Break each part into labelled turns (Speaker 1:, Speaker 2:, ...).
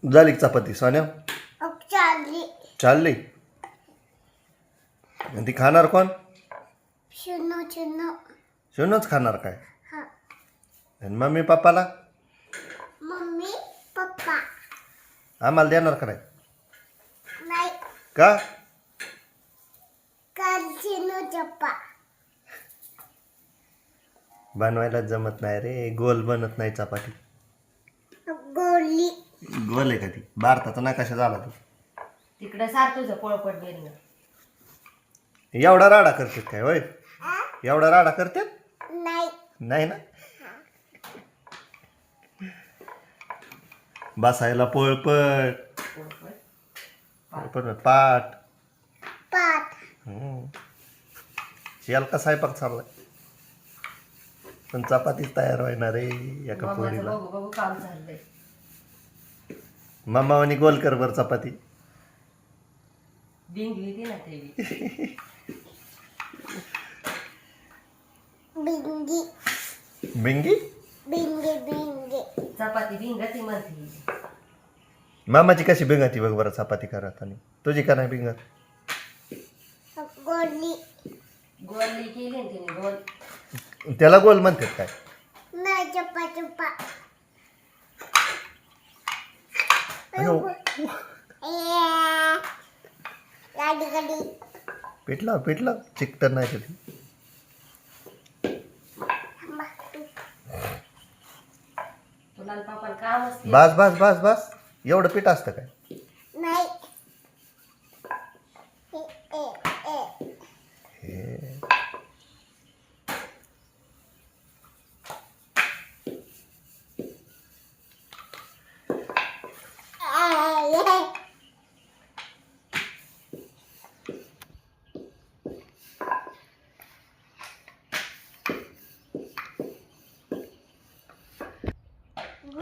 Speaker 1: झाली का चपाती सोन्या?
Speaker 2: चालली.
Speaker 1: चालली. आणि ती खाणार कोण?
Speaker 2: शुनू शुनू.
Speaker 1: शूनच खाणार काय?
Speaker 2: हा.
Speaker 1: आणि मम्मी पप्पाला?
Speaker 2: Mummy papa.
Speaker 1: आम्हाला देणार का नाही?
Speaker 2: नाही.
Speaker 1: का?
Speaker 2: काल शुनू चप्पा.
Speaker 1: बनवायला जमत नाही रे, गोल बनत नाही चपाती.
Speaker 2: गोली.
Speaker 1: गोल आहे का ती? भारताचा नकाशा झाला तू.
Speaker 3: तिकडे सार तुझं पोळपट बेलन.
Speaker 1: एवढा राडा करतात काय होय? एवढा राडा करतात?
Speaker 2: नाही.
Speaker 1: नाही ना. बसायला पोळपट, पोळपट पाठ.
Speaker 2: पाठ.
Speaker 1: याला का स्वयंपाक चाललाय? पण चपातीच तयार व्हायणार रे एका
Speaker 3: मामाचं
Speaker 1: पोळीला.
Speaker 3: बघू बघू काम चाललंय.
Speaker 1: मामावानी गोल कर बर चपाती.
Speaker 3: बिंगली ती ना ते
Speaker 2: बिंगी.
Speaker 1: बिंगी?
Speaker 2: बिंगे बिंगे.
Speaker 3: चपाती बिंगती म्हणते.
Speaker 1: मामाची कशी बिंगती बघ बरं चपाती करत, आणि तुझी का नाही बिंगत?
Speaker 2: गोली.
Speaker 3: गोल केली ना तिने गोल.
Speaker 1: त्याला गोल म्हणतात काय?
Speaker 2: नाही चप्पा चप्पा.
Speaker 1: अयो,
Speaker 2: गाडी गाडी.
Speaker 1: पिठला चिकटन नाही कधी.
Speaker 3: तुला पापाला काम असते.
Speaker 1: बस बस बस बस, एवढं पीठ असतं काय?
Speaker 2: नाही. ए ए ए.
Speaker 1: हे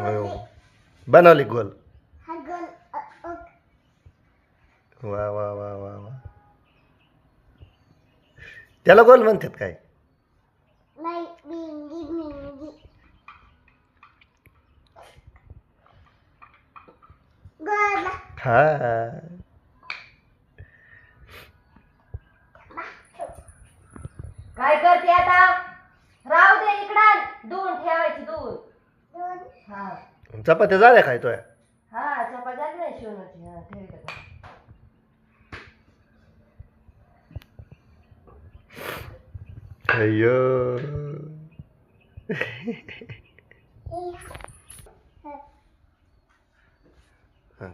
Speaker 1: अयो, बनवली गोल.
Speaker 2: हा गोल.
Speaker 1: वा वा वा वा वा. त्याला गोल म्हणतात काय?
Speaker 2: नाही बिंगी बिंगी. गोल.
Speaker 1: हा.
Speaker 3: काय करते आता? राहू दे इकडं. धुवून ठेवायची धुवून.
Speaker 2: दोन.
Speaker 3: हा
Speaker 1: चपात्या झाल्या काय तुया?
Speaker 3: हा चपाती झाली नाही शिवणाची. हा ठेवते.
Speaker 1: अय्यो.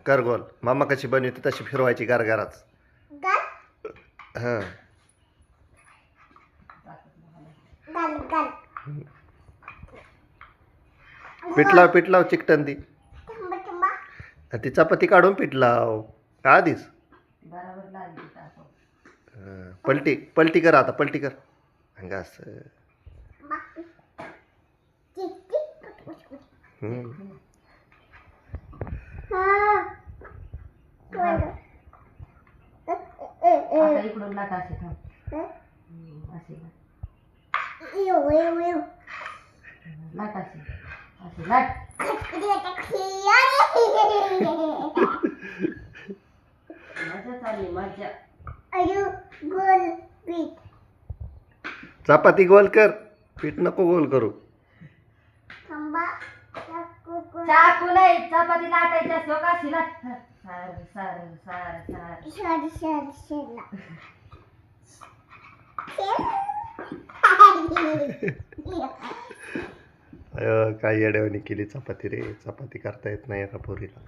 Speaker 1: कर गोल. मामा कशी बनवते तशी फिरवायची गारगाराच.
Speaker 2: गाल
Speaker 1: हा.
Speaker 2: गाल गाल.
Speaker 1: पीठ लाव चिकटन ती.
Speaker 2: टंबा टंबा.
Speaker 1: आणि ती चपाती काढून पीठ लाव का आधीच?
Speaker 3: बरोबर लागली टाकून.
Speaker 1: पलटी कर आता, पलटी कर. अंगा असं.
Speaker 3: आता इकडून लाट असे थांब. असे लाट असे असे लाट. मजा चालली मजा.
Speaker 2: गोल पीठ.
Speaker 1: चपाती गोल कर, पीठ नको गोल करू.
Speaker 2: थांबा.
Speaker 3: चाकू नाही चपाती लाटायची असते हो का अशी लाट. सार सार सार सार.
Speaker 2: शर शर शर.
Speaker 1: काय येड्यावानी केली चपाती रे. चपाती करता येत नाही एका पोरीला.